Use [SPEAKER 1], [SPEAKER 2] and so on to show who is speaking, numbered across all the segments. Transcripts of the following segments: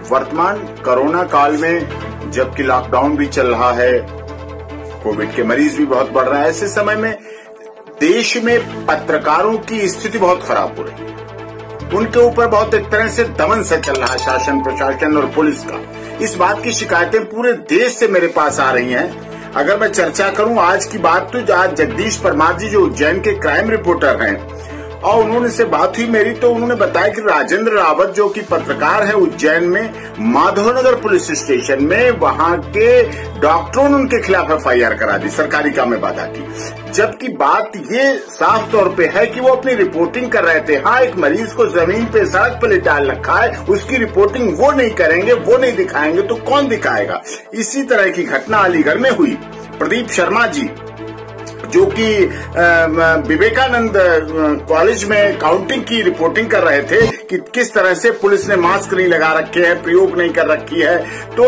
[SPEAKER 1] वर्तमान कोरोना काल में जबकि लॉकडाउन भी चल रहा है, कोविड के मरीज भी बहुत बढ़ रहा है, ऐसे समय में देश में पत्रकारों की स्थिति बहुत खराब हो रही है। उनके ऊपर बहुत एक तरह से दमन से चल रहा है शासन, प्रशासन और पुलिस का। इस बात की शिकायतें पूरे देश से मेरे पास आ रही हैं। अगर मैं चर्चा करूं आज की बात, तो आज जगदीश परमार जी जो उज्जैन के क्राइम रिपोर्टर हैं और उन्होंने से बात हुई मेरी, तो उन्होंने बताया कि राजेंद्र रावत जो कि पत्रकार है उज्जैन में माधवनगर पुलिस स्टेशन में, वहां के डॉक्टरों ने उनके खिलाफ एफआईआर करा दी, सरकारी काम में बाधा की। जबकि बात ये साफ तौर पे है कि वो अपनी रिपोर्टिंग कर रहे थे। हाँ, एक मरीज को जमीन पे सड़क पे लिटा रखा है, उसकी रिपोर्टिंग वो नहीं करेंगे, वो नहीं दिखाएंगे तो कौन दिखाएगा। इसी तरह की घटना अलीगढ़ में हुई। प्रदीप शर्मा जी जो कि विवेकानंद कॉलेज में काउंटिंग की रिपोर्टिंग कर रहे थे कि किस तरह से पुलिस ने मास्क नहीं लगा रखे हैं, प्रयोग नहीं कर रखी है, तो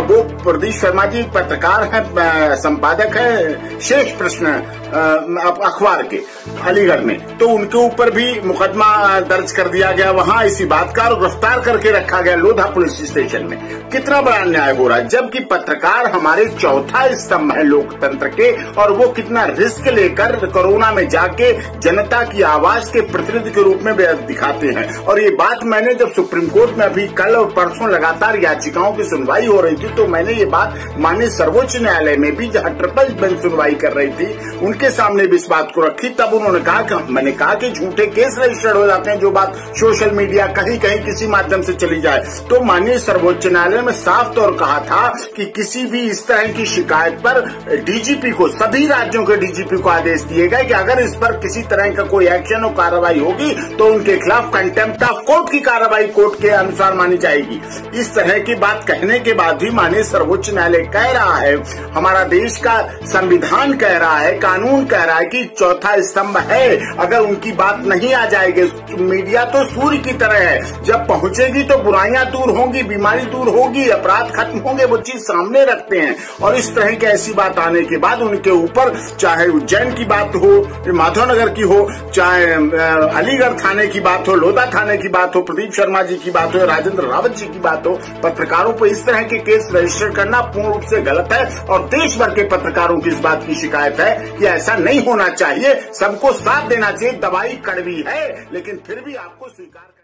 [SPEAKER 1] वो प्रदीप शर्मा जी पत्रकार हैं, संपादक है शेष प्रश्न अखबार के अलीगढ़ में, तो उनके ऊपर भी मुकदमा दर्ज कर दिया गया वहां इसी बात का, और गिरफ्तार करके रखा गया लोधा पुलिस स्टेशन में। कितना बड़ा अन्याय हो रहा है, जबकि पत्रकार हमारे चौथा स्तंभ है लोकतंत्र के, और वो कितना रिस्क लेकर कोरोना में जाके जनता की आवाज के प्रतिनिधि के रूप में दिखाते हैं। और ये बात मैंने जब सुप्रीम कोर्ट में अभी कल और परसों लगातार याचिकाओं की सुनवाई हो रही थी, तो मैंने ये बात माननीय सर्वोच्च न्यायालय में भी, जहां ट्रिपल बेंच सुनवाई कर रही थी, उनके सामने भी इस बात को रखी। तब उन्होंने कहा कि मैंने कहा कि झूठे केस रजिस्टर्ड हो जाते हैं, जो बात सोशल मीडिया कहीं कहीं किसी माध्यम से चली जाए। तो माननीय सर्वोच्च न्यायालय में साफ तौर कहा था कि किसी भी इस तरह की शिकायत पर डीजीपी को, सभी राज्यों के डीजीपी को आदेश दिए गए कि अगर इस पर किसी तरह का कोई एक्शन और कार्रवाई होगी तो उनके खिलाफ कंटेम्प्ट ऑफ कोर्ट की कार्रवाई कोर्ट के अनुसार मानी जाएगी। इस तरह की बात कहने के बाद भी माननीय सर्वोच्च न्यायालय कह रहा है, हमारा देश का संविधान कह रहा है, कानून कह रहा है कि चौथा स्तंभ है, अगर उनकी बात नहीं आ जाएगी। मीडिया तो सूर्य की तरह है, जब पहुंचेगी तो बुराइयां दूर होंगी, बीमारी दूर होगी, अपराध खत्म होंगे, वो चीज सामने रखते हैं। और इस तरह की ऐसी बात आने के बाद उनके ऊपर, चाहे उज्जैन की बात हो, माधवनगर की हो, चाहे अलीगढ़ थाने की बात हो, लोधा थाने की बात हो, प्रदीप शर्मा जी की बात हो, राजेंद्र रावत जी की बात हो, पत्रकारों पर इस तरह के केस रजिस्टर करना पूर्ण रूप से गलत है। और देश भर के पत्रकारों की इस बात की शिकायत है कि ऐसा नहीं होना चाहिए, सबको साथ देना चाहिए। दवाई कड़वी है लेकिन फिर भी आपको स्वीकार